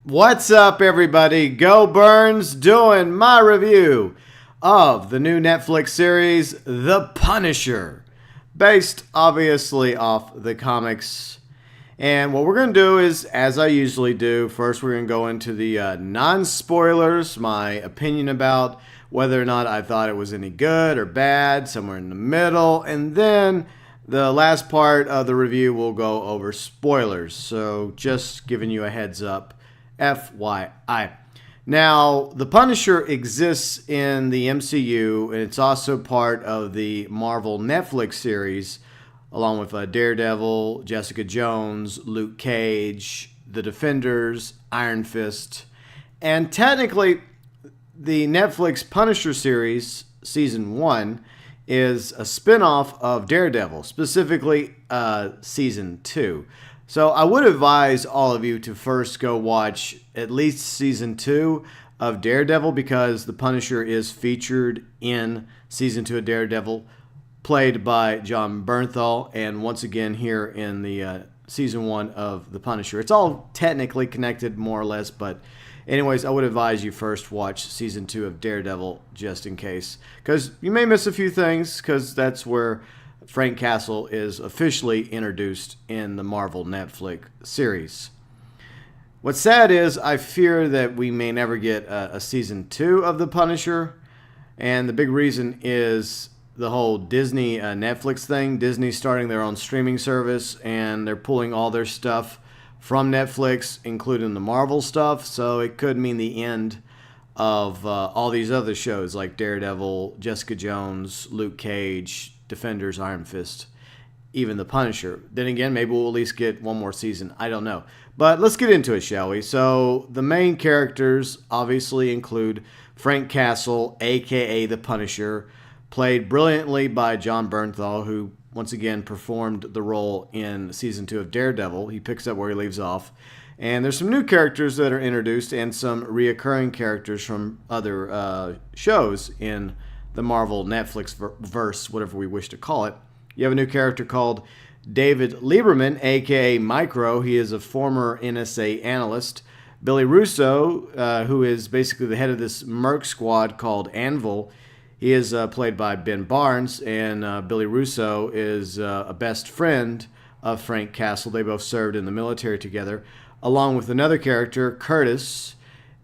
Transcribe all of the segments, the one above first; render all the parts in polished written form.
What's up, everybody? Go Burns doing my review of the new Netflix series, The Punisher, based obviously off the comics. And what we're going to do is, as I usually do, first we're going to go into the non spoilers, my opinion about whether or not I thought it was any good or bad, somewhere in the middle, and then the last part of the review will go over spoilers. So just giving you a heads up. FYI. Now, The Punisher exists in the MCU, and it's also part of the Marvel Netflix series, along with Daredevil, Jessica Jones, Luke Cage, The Defenders, Iron Fist. And technically, the Netflix Punisher series, season 1, is a spin-off of Daredevil, specifically season 2. So I would advise all of you to first go watch at least season 2 of Daredevil, because the Punisher is featured in season 2 of Daredevil, played by Jon Bernthal, and once again here in the season 1 of the Punisher. It's all technically connected more or less, but anyways, I would advise you first watch season 2 of Daredevil just in case, because you may miss a few things, because that's where Frank Castle is officially introduced in the Marvel Netflix series. What's sad is I fear that we may never get a season 2 of The Punisher, and the big reason is the whole Disney Netflix thing. Disney's starting their own streaming service, and they're pulling all their stuff from Netflix, including the Marvel stuff, so it could mean the end of all these other shows like Daredevil, Jessica Jones, Luke Cage, Defenders, Iron Fist, even The Punisher. Then again, maybe we'll at least get one more season. I don't know. But let's get into it, shall we? So the main characters obviously include Frank Castle, a.k.a. The Punisher, played brilliantly by Jon Bernthal, who once again performed the role in season 2 of Daredevil. He picks up where he leaves off. And there's some new characters that are introduced and some reoccurring characters from other shows in the Marvel Netflix verse, whatever we wish to call it. You have a new character called David Lieberman, a.k.a. Micro. He is a former NSA analyst. Billy Russo, who is basically the head of this merc squad called Anvil. He is played by Ben Barnes, and Billy Russo is a best friend of Frank Castle. They both served in the military together, along with another character, Curtis,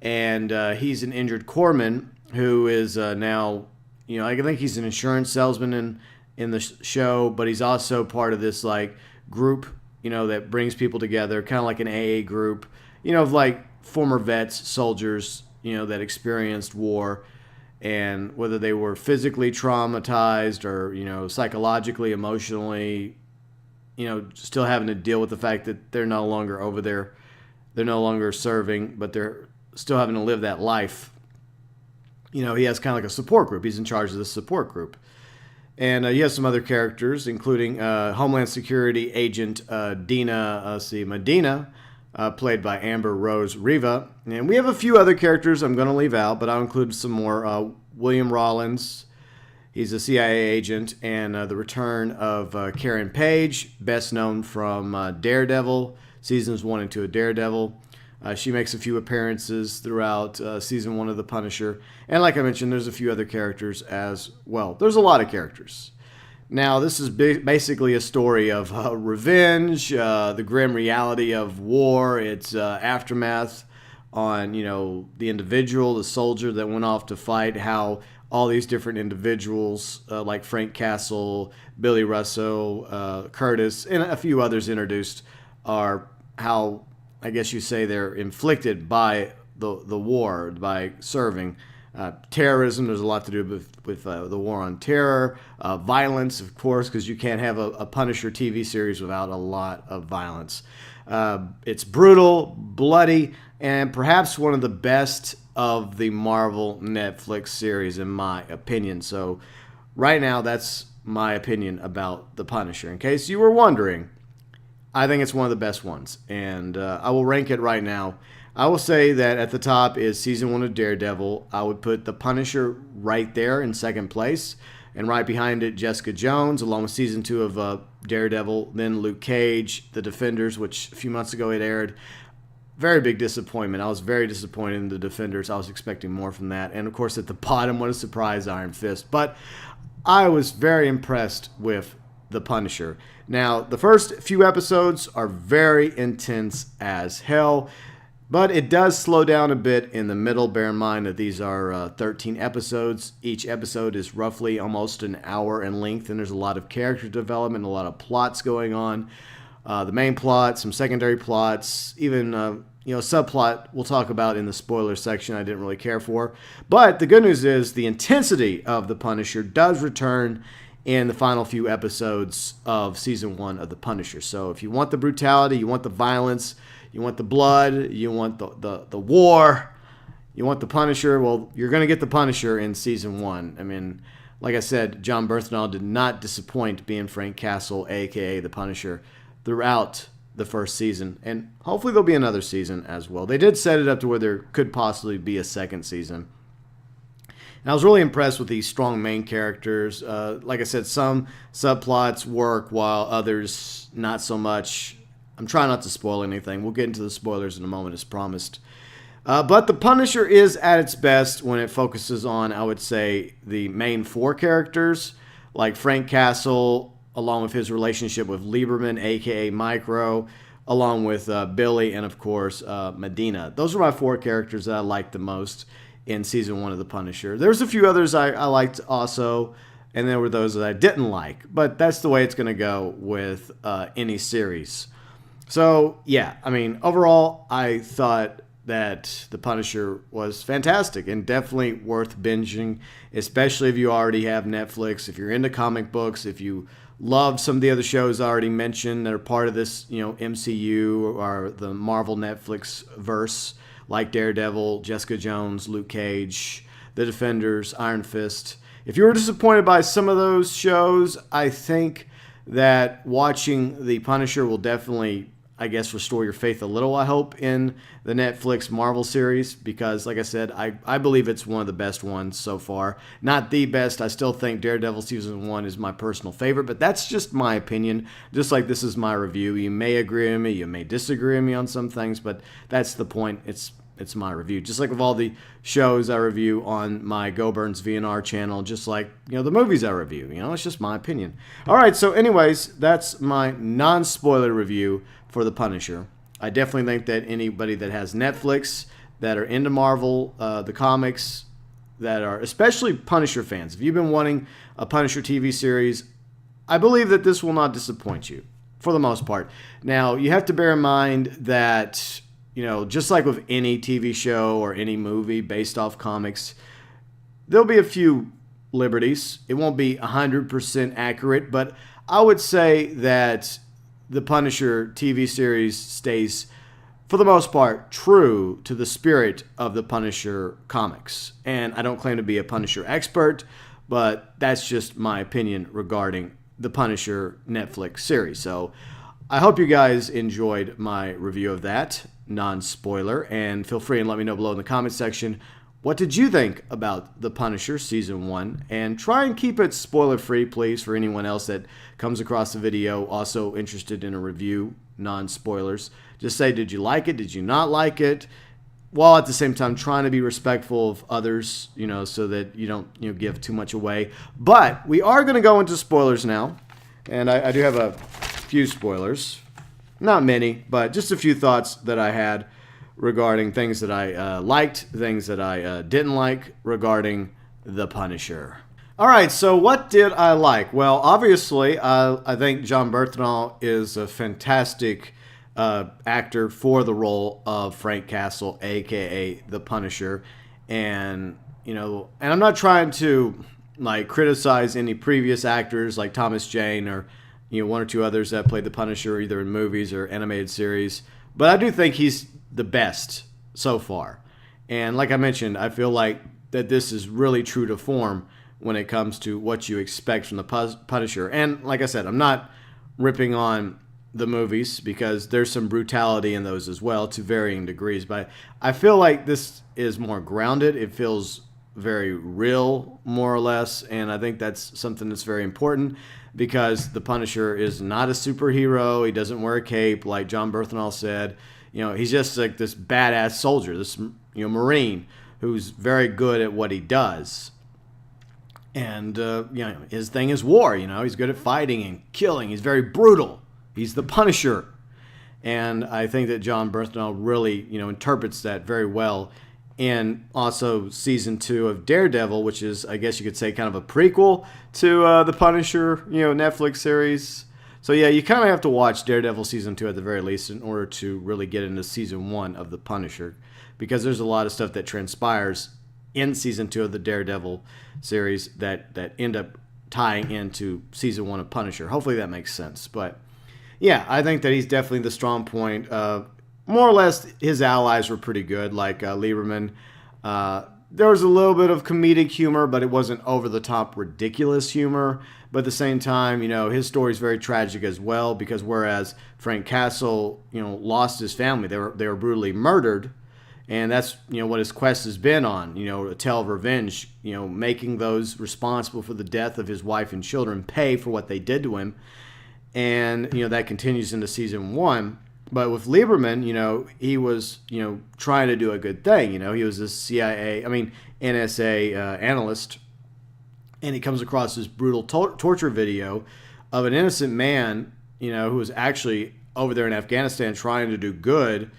and he's an injured corpsman who is now, I think he's an insurance salesman in the show, but he's also part of this like group, that brings people together, kind of like an AA group, of like former vets, soldiers, that experienced war, and whether they were physically traumatized or, psychologically, emotionally, still having to deal with the fact that they're no longer over there. They're no longer serving, but they're still having to live that life. He has kind of like a support group. He's in charge of the support group. And he has some other characters, including Homeland Security agent Dina Medina, played by Amber Rose Riva. And we have a few other characters I'm going to leave out, but I'll include some more. William Rollins, he's a CIA agent, and the return of Karen Page, best known from Daredevil, seasons 1 and 2 of Daredevil. She makes a few appearances throughout season 1 of The Punisher. And like I mentioned, there's a few other characters as well. There's a lot of characters. Now, this is basically a story of revenge, the grim reality of war, its aftermath on, the individual, the soldier that went off to fight, how all these different individuals like Frank Castle, Billy Russo, Curtis, and a few others introduced are how, I guess you say, they're inflicted by the war, by serving. Terrorism, there's a lot to do with the war on terror. Violence, of course, because you can't have a Punisher TV series without a lot of violence. It's brutal, bloody, and perhaps one of the best of the Marvel Netflix series, in my opinion. So right now, that's my opinion about The Punisher. In case you were wondering, I think it's one of the best ones, and I will rank it right now. I will say that at the top is season 1 of Daredevil. I would put The Punisher right there in second place, and right behind it, Jessica Jones, along with season 2 of Daredevil. Then Luke Cage, The Defenders, which a few months ago it aired. very big disappointment. I was very disappointed in the Defenders. I was expecting more from that. And of course, at the bottom, what a surprise, Iron Fist. But I was very impressed with the Punisher. Now, the first few episodes are very intense as hell, but it does slow down a bit in the middle. Bear in mind that these are 13 episodes. Each episode is roughly almost an hour in length, and there's a lot of character development, a lot of plots going on. The main plot, some secondary plots, even subplot we'll talk about in the spoiler section I didn't really care for. But the good news is the intensity of The Punisher does return in the final few episodes of Season 1 of The Punisher. So if you want the brutality, you want the violence, you want the blood, you want the war, you want the Punisher, well, you're going to get the Punisher in Season 1. I mean, like I said, Jon Bernthal did not disappoint being Frank Castle, a.k.a. the Punisher, throughout the first season. And hopefully there'll be another season as well. They did set it up to where there could possibly be a second season. And I was really impressed with these strong main characters. Like I said, some subplots work while others not so much. I'm trying not to spoil anything. We'll get into the spoilers in a moment as promised. But The Punisher is at its best when it focuses on, I would say, the main four characters, like Frank Castle, along with his relationship with Lieberman, a.k.a. Micro, along with Billy, and, of course, Medina. Those are my four characters that I liked the most in Season 1 of The Punisher. There's a few others I liked also, and there were those that I didn't like. But that's the way it's going to go with any series. So, yeah, I mean, overall, I thought that The Punisher was fantastic and definitely worth binging, especially if you already have Netflix, if you're into comic books, if you love some of the other shows I already mentioned that are part of this, MCU or the Marvel Netflix verse, like Daredevil, Jessica Jones, Luke Cage, The Defenders, Iron Fist. If you were disappointed by some of those shows, I think that watching The Punisher will definitely, I guess, restore your faith a little, I hope, in the Netflix Marvel series, because, like I said, I believe it's one of the best ones so far. Not the best. I still think Daredevil Season 1 is my personal favorite, but that's just my opinion. Just like this is my review. You may agree with me, you may disagree with me on some things, but that's the point. It's my review. Just like with all the shows I review on my Go Burns VNR channel, just like, the movies I review. It's just my opinion. All right, so anyways, that's my non-spoiler review for The Punisher. I definitely think that anybody that has Netflix, that are into Marvel, the comics, that are especially Punisher fans, if you've been wanting a Punisher TV series, I believe that this will not disappoint you, for the most part. Now, you have to bear in mind that, just like with any TV show or any movie based off comics, there'll be a few liberties. It won't be 100% accurate, but I would say that the Punisher TV series stays, for the most part, true to the spirit of the Punisher comics. And I don't claim to be a Punisher expert, but that's just my opinion regarding the Punisher Netflix series. So I hope you guys enjoyed my review of that, non-spoiler, and feel free and let me know below in the comment section, what did you think about The Punisher Season 1? And try and keep it spoiler-free, please, for anyone else that comes across the video also interested in a review, non-spoilers. Just say, did you like it? Did you not like it? While at the same time trying to be respectful of others, so that you don't give too much away. But we are going to go into spoilers now. And I do have a few spoilers. Not many, but just a few thoughts that I had regarding things that I liked, things that I didn't like regarding The Punisher. All right, so what did I like? Well, obviously, I think Jon Bernthal is a fantastic actor for the role of Frank Castle, a.k.a. The Punisher. And, and I'm not trying to, criticize any previous actors like Thomas Jane or, one or two others that played The Punisher either in movies or animated series. But I do think he's the best so far. And like I mentioned, I feel like that this is really true to form when it comes to what you expect from the Punisher. And like I said, I'm not ripping on the movies because there's some brutality in those as well to varying degrees. But I feel like this is more grounded. It feels very real, more or less. And I think that's something that's very important because the Punisher is not a superhero. He doesn't wear a cape like Jon Bernthal said. He's just like this badass soldier, this Marine who's very good at what he does. And his thing is war. He's good at fighting and killing. He's very brutal. He's the Punisher. And I think that Jon Bernthal really, interprets that very well. And also season 2 of Daredevil, which is, I guess you could say, kind of a prequel to the Punisher, Netflix series. So yeah, you kind of have to watch Daredevil season 2 at the very least in order to really get into season 1 of the Punisher, because there's a lot of stuff that transpires in season 2 of the Daredevil series that end up tying into season 1 of Punisher. Hopefully that makes sense. But yeah, I think that he's definitely the strong point. More or less, his allies were pretty good, like Lieberman. There was a little bit of comedic humor, but it wasn't over-the-top ridiculous humor. But at the same time, his story is very tragic as well, because whereas Frank Castle, lost his family, they were brutally murdered, and that's, what his quest has been on, a tale of revenge, making those responsible for the death of his wife and children pay for what they did to him. And, that continues into season 1. But with Lieberman, he was, trying to do a good thing. He was a NSA analyst, and he comes across this brutal torture video of an innocent man, who was actually over there in Afghanistan trying to do good,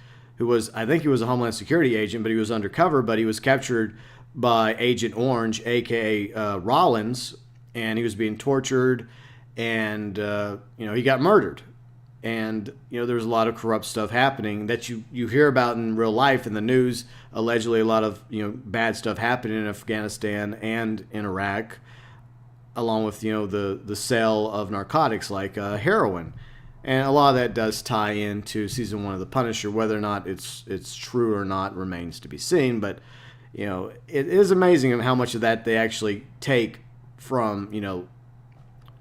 I think he was a Homeland Security agent, but he was undercover, but he was captured by Agent Orange, a.k.a. Rollins, and he was being tortured, and, he got murdered. And, there was a lot of corrupt stuff happening that you hear about in real life in the news. Allegedly, a lot of, bad stuff happening in Afghanistan and in Iraq, along with, the sale of narcotics like heroin. And a lot of that does tie into season 1 of The Punisher. Whether or not it's true or not remains to be seen. But, it is amazing how much of that they actually take from,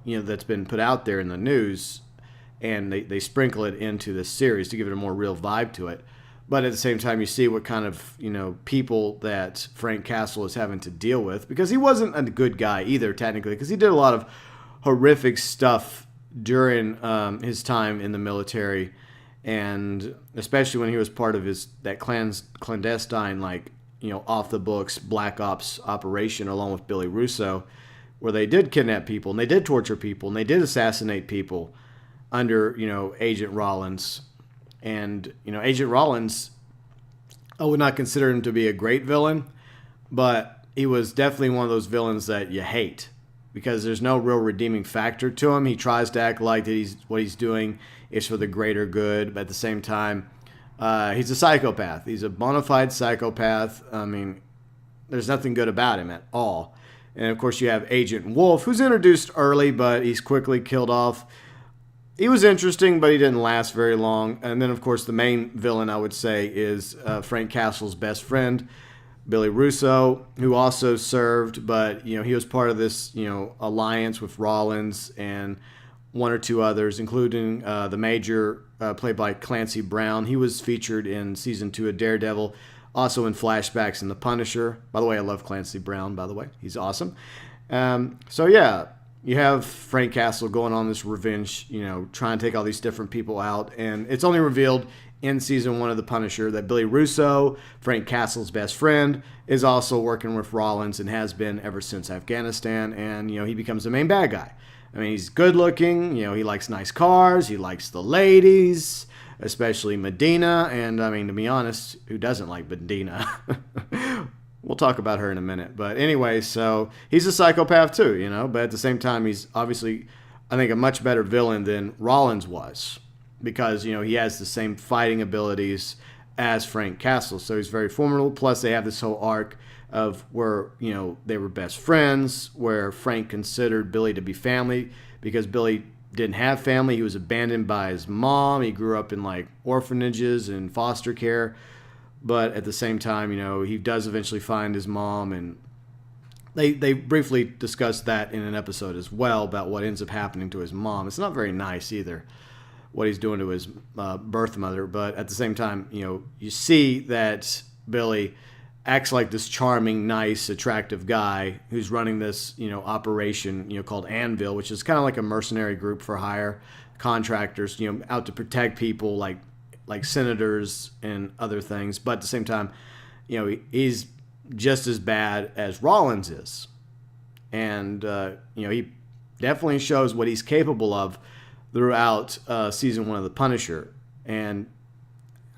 that's been put out there in the news, and they sprinkle it into this series to give it a more real vibe to it. But at the same time, you see what kind of, people that Frank Castle is having to deal with, because he wasn't a good guy either, technically, because he did a lot of horrific stuff during his time in the military, and especially when he was part of that clandestine, off the books Black Ops operation along with Billy Russo, where they did kidnap people and they did torture people and they did assassinate people under, Agent Rollins. And, Agent Rollins, I would not consider him to be a great villain, but he was definitely one of those villains that you hate, because there's no real redeeming factor to him. He tries to act like that what he's doing is for the greater good, but at the same time, he's a psychopath. He's a bona fide psychopath. I mean, there's nothing good about him at all. And, of course, you have Agent Wolf, who's introduced early, but he's quickly killed off. He was interesting, but he didn't last very long. And then, of course, the main villain, I would say, is Frank Castle's best friend, Billy Russo, who also served, but, he was part of this, alliance with Rollins and one or two others, including the Major, played by Clancy Brown. He was featured in season 2 of Daredevil, also in flashbacks in The Punisher. By the way, I love Clancy Brown, by the way. He's awesome. So, yeah. You have Frank Castle going on this revenge, trying to take all these different people out. And it's only revealed in season 1 of The Punisher that Billy Russo, Frank Castle's best friend, is also working with Rollins and has been ever since Afghanistan. And, he becomes the main bad guy. I mean, he's good looking. He likes nice cars. He likes the ladies, especially Medina. And, I mean, to be honest, who doesn't like Medina? We'll talk about her in a minute. But anyway, so he's a psychopath too, But at the same time, he's obviously, I think, a much better villain than Rollins was, because, he has the same fighting abilities as Frank Castle. So he's very formidable. Plus, they have this whole arc of where, they were best friends, where Frank considered Billy to be family because Billy didn't have family. He was abandoned by his mom. He grew up in, orphanages and foster care. But at the same time, he does eventually find his mom, and they briefly discuss that in an episode as well about what ends up happening to his mom. It's not very nice either, what he's doing to his birth mother. But at the same time, you see that Billy acts like this charming, nice, attractive guy who's running this, operation, called Anvil, which is kind of like a mercenary group for hire contractors, out to protect people, like like senators and other things, but at the same time, he's just as bad as Rollins is. And, he definitely shows what he's capable of throughout season 1 of The Punisher. And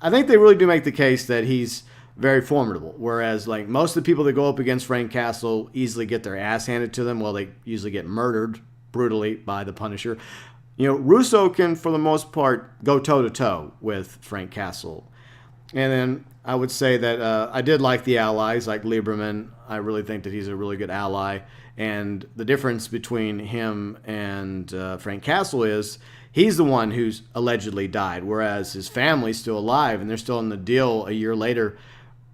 I think they really do make the case that he's very formidable. Whereas, like, most of the people that go up against Frank Castle easily get their ass handed to them. Well, they usually get murdered brutally by the Punisher. Russo can, for the most part, go toe-to-toe with Frank Castle. And then I would say that I did like the allies, like Lieberman. I really think that he's a really good ally. And the difference between him and Frank Castle is he's the one who's allegedly died, whereas his family's still alive, and they're still in the deal a year later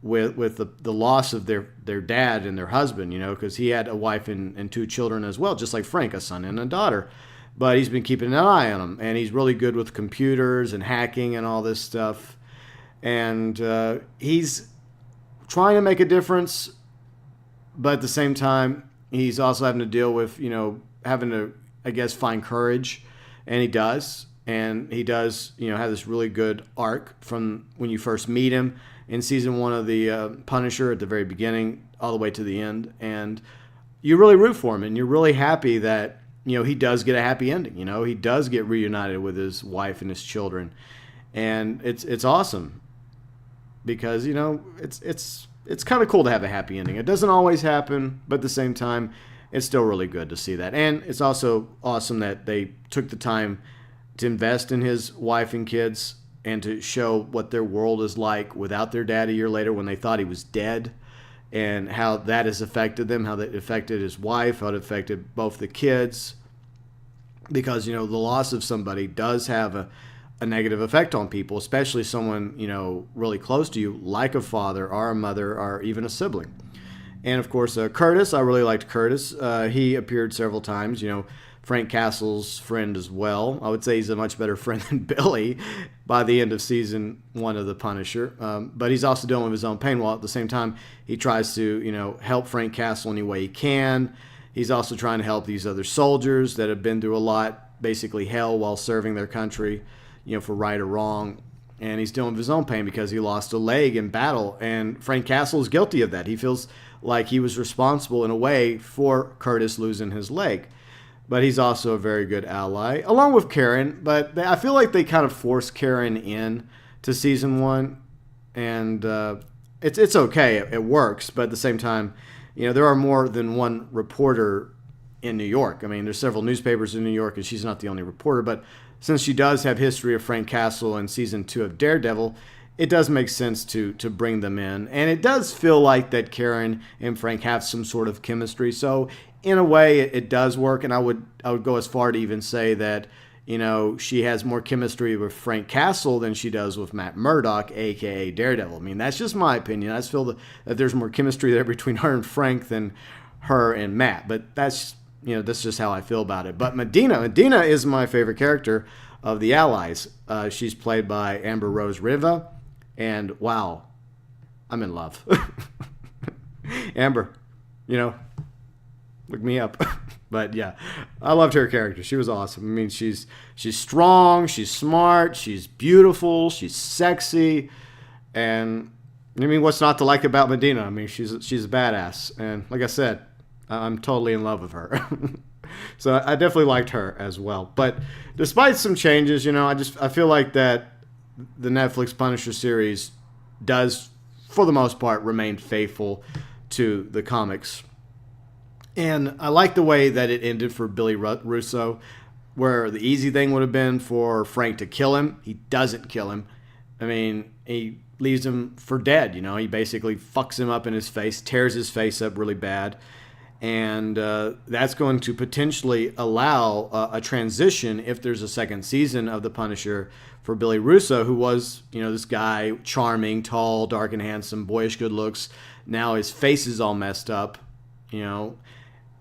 with the loss of their dad and their husband, because he had a wife and 2 children as well, just like Frank, a son and a daughter. But he's been keeping an eye on them, and he's really good with computers and hacking and all this stuff. And he's trying to make a difference, but at the same time, he's also having to deal with, having to, I guess, find courage. And he does. And he does, have this really good arc from when you first meet him in season 1 of The Punisher at the very beginning all the way to the end. And you really root for him, and you're really happy that, he does get a happy ending. He does get reunited with his wife and his children. And it's awesome because, it's kind of cool to have a happy ending. It doesn't always happen, but at the same time, it's still really good to see that. And it's also awesome that they took the time to invest in his wife and kids and to show what their world is like without their dad a year later when they thought he was dead, and how that has affected them, how that affected his wife, how it affected both the kids. Because, the loss of somebody does have a negative effect on people, especially someone, really close to you, like a father or a mother or even a sibling. And, of course, Curtis, I really liked Curtis. He appeared several times, Frank Castle's friend as well. I would say he's a much better friend than Billy by the end of season 1 of The Punisher. But he's also dealing with his own pain, while at the same time he tries to, help Frank Castle any way he can. He's also trying to help these other soldiers that have been through a lot, basically hell while serving their country, for right or wrong. And he's dealing with his own pain because he lost a leg in battle. And Frank Castle is guilty of that. He feels like he was responsible in a way for Curtis losing his leg. But he's also a very good ally, along with Karen. But I feel like they kind of forced Karen in to season 1. And it's okay. It works. But at the same time, there are more than one reporter in New York. I mean, there's several newspapers in New York, and she's not the only reporter. But since she does have history of Frank Castle in season 2 of Daredevil, it does make sense to bring them in. And it does feel like that Karen and Frank have some sort of chemistry. So in a way, it does work. And I would go as far to even say that, she has more chemistry with Frank Castle than she does with Matt Murdock, a.k.a. Daredevil. I mean, that's just my opinion. I just feel that there's more chemistry there between her and Frank than her and Matt. But that's just how I feel about it. But Medina is my favorite character of the Allies. She's played by Amber Rose Riva. And wow, I'm in love. Amber, look me up. But yeah, I loved her character. She was awesome. I mean, she's strong, she's smart, she's beautiful, she's sexy, and I mean, what's not to like about Medina? I mean, she's a badass, and like I said, I'm totally in love with her. So I definitely liked her as well. But despite some changes, I feel like that the Netflix Punisher series does, for the most part, remain faithful to the comics. And I like the way that it ended for Billy Russo, where the easy thing would have been for Frank to kill him. He doesn't kill him. I mean, he leaves him for dead, He basically fucks him up in his face, tears his face up really bad. And that's going to potentially allow a transition if there's a second season of The Punisher for Billy Russo, who was, this guy, charming, tall, dark and handsome, boyish good looks. Now his face is all messed up,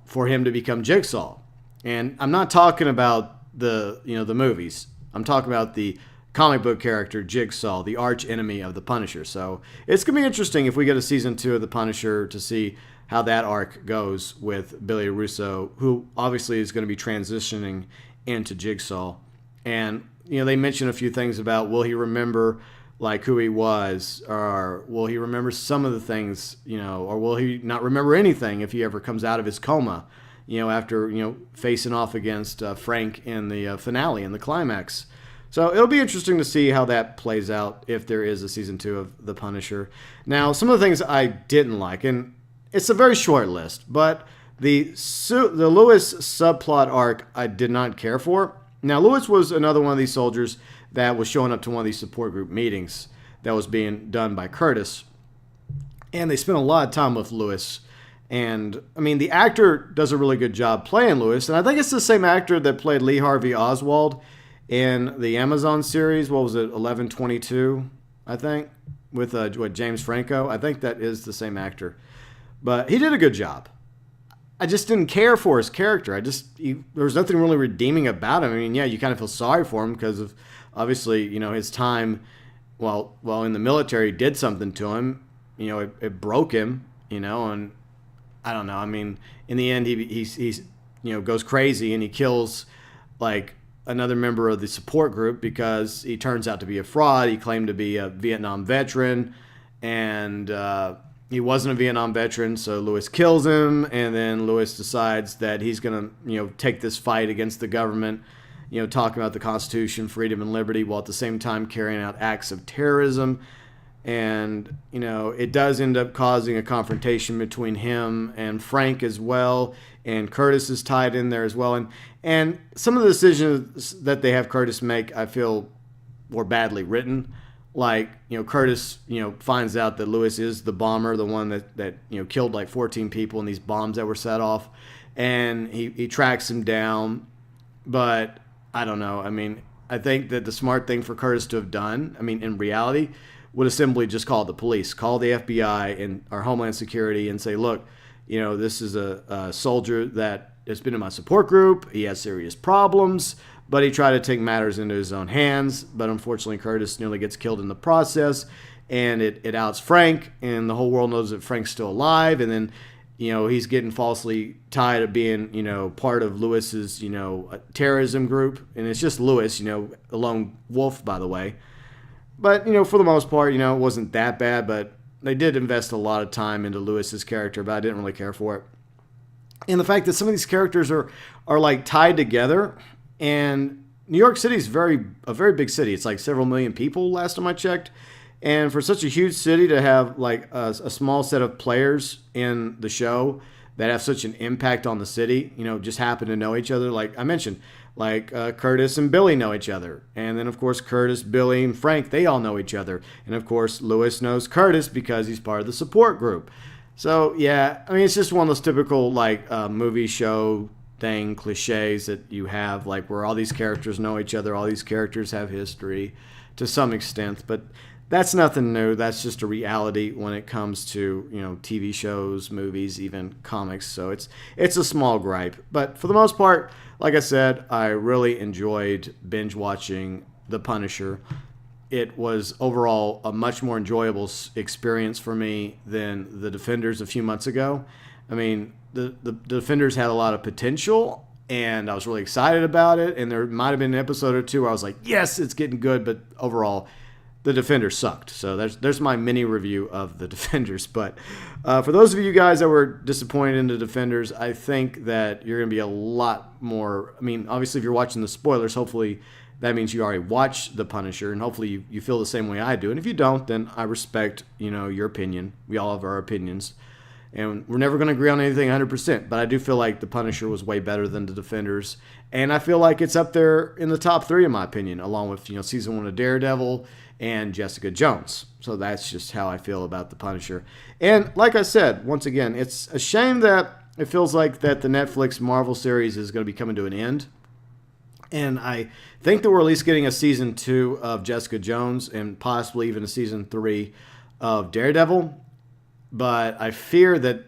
for him to become Jigsaw. And I'm not talking about the movies. I'm talking about the comic book character Jigsaw, the arch enemy of The Punisher. So it's going to be interesting if we get a season 2 of The Punisher to see how that arc goes with Billy Russo, who obviously is going to be transitioning into Jigsaw. And they mention a few things about will he remember like who he was, or will he remember some of the things, or will he not remember anything if he ever comes out of his coma, after facing off against Frank in the finale, in the climax. So it'll be interesting to see how that plays out if there is a season 2 of The Punisher. Now, some of the things I didn't like, and it's a very short list, but the Lewis subplot arc I did not care for. Now, Lewis was another one of these soldiers that was showing up to one of these support group meetings that was being done by Curtis. And they spent a lot of time with Lewis. And, I mean, the actor does a really good job playing Lewis. And I think it's the same actor that played Lee Harvey Oswald in the Amazon series. What was it, 11/22, I think, with James Franco. I think that is the same actor. But he did a good job. I just didn't care for his character. There was nothing really redeeming about him. I mean, yeah, you kind of feel sorry for him because of, obviously, his time while in the military did something to him. It broke him, and I don't know. I mean, in the end, he's goes crazy and he kills, like, another member of the support group because he turns out to be a fraud. He claimed to be a Vietnam veteran, and he wasn't a Vietnam veteran, so Lewis kills him, and then Lewis decides that he's going to, take this fight against the government, talking about the Constitution, freedom, and liberty, while at the same time carrying out acts of terrorism. And, it does end up causing a confrontation between him and Frank as well, and Curtis is tied in there as well. And some of the decisions that they have Curtis make, I feel, were badly written. Like, Curtis, finds out that Lewis is the bomber, the one that killed like 14 people in these bombs that were set off. And he tracks him down. But I don't know. I mean, I think that the smart thing for Curtis to have done, I mean, in reality, would have simply just called the police, call the FBI and our Homeland Security and say, look, this is a soldier that has been in my support group. He has serious problems. But he tried to take matters into his own hands. But unfortunately, Curtis nearly gets killed in the process. And it outs Frank. And the whole world knows that Frank's still alive. And then, he's getting falsely tied to being, part of Lewis's, terrorism group. And it's just Lewis, a lone wolf, by the way. But, for the most part, it wasn't that bad. But they did invest a lot of time into Lewis's character. But I didn't really care for it. And the fact that some of these characters are like tied together. And New York City is a very big city. It's like several million people last time I checked. And for such a huge city to have like a small set of players in the show that have such an impact on the city, just happen to know each other. Like I mentioned, like Curtis and Billy know each other. And then, of course, Curtis, Billy, and Frank, they all know each other. And, of course, Lewis knows Curtis because he's part of the support group. So, yeah, I mean, it's just one of those typical like movie show thing, cliches that you have, like where all these characters know each other, all these characters have history to some extent, but that's nothing new. That's just a reality when it comes to, TV shows, movies, even comics. So it's a small gripe, but for the most part, like I said, I really enjoyed binge watching The Punisher. It was overall a much more enjoyable experience for me than The Defenders a few months ago. I mean, the Defenders had a lot of potential, and I was really excited about it. And there might have been an episode or two where I was like, yes, it's getting good. But overall, the Defenders sucked. So there's my mini review of the Defenders. But for those of you guys that were disappointed in the Defenders, I think that you're going to be a lot more. I mean, obviously, if you're watching the spoilers, hopefully that means you already watched The Punisher, and hopefully you feel the same way I do. And if you don't, then I respect, your opinion. We all have our opinions. And we're never going to agree on anything 100%, but I do feel like The Punisher was way better than The Defenders. And I feel like it's up there in the top 3, in my opinion, along with, season 1 of Daredevil and Jessica Jones. So that's just how I feel about The Punisher. And like I said, once again, it's a shame that it feels like that the Netflix Marvel series is going to be coming to an end. And I think that we're at least getting a season 2 of Jessica Jones and possibly even a season 3 of Daredevil. But I fear that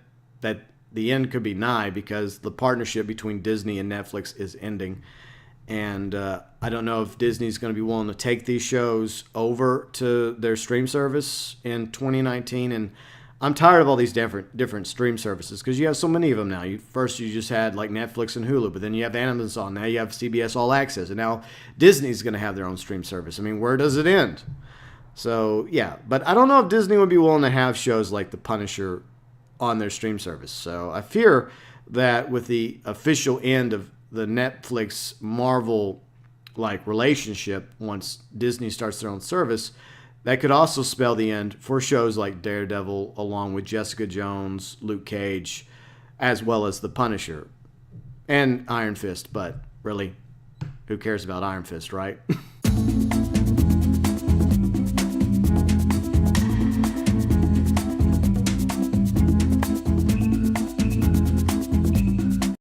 the end could be nigh because the partnership between Disney and Netflix is ending. And I don't know if Disney's going to be willing to take these shows over to their stream service in 2019. And I'm tired of all these different stream services because you have so many of them now. First you just had like Netflix and Hulu, but then you have Amazon. Now you have CBS All Access, and now Disney's going to have their own stream service. I mean, where does it end? So yeah, but I don't know if Disney would be willing to have shows like The Punisher on their stream service. So I fear that with the official end of the Netflix Marvel like relationship, once Disney starts their own service, that could also spell the end for shows like Daredevil, along with Jessica Jones, Luke Cage, as well as The Punisher and Iron Fist. But really, who cares about Iron Fist, right?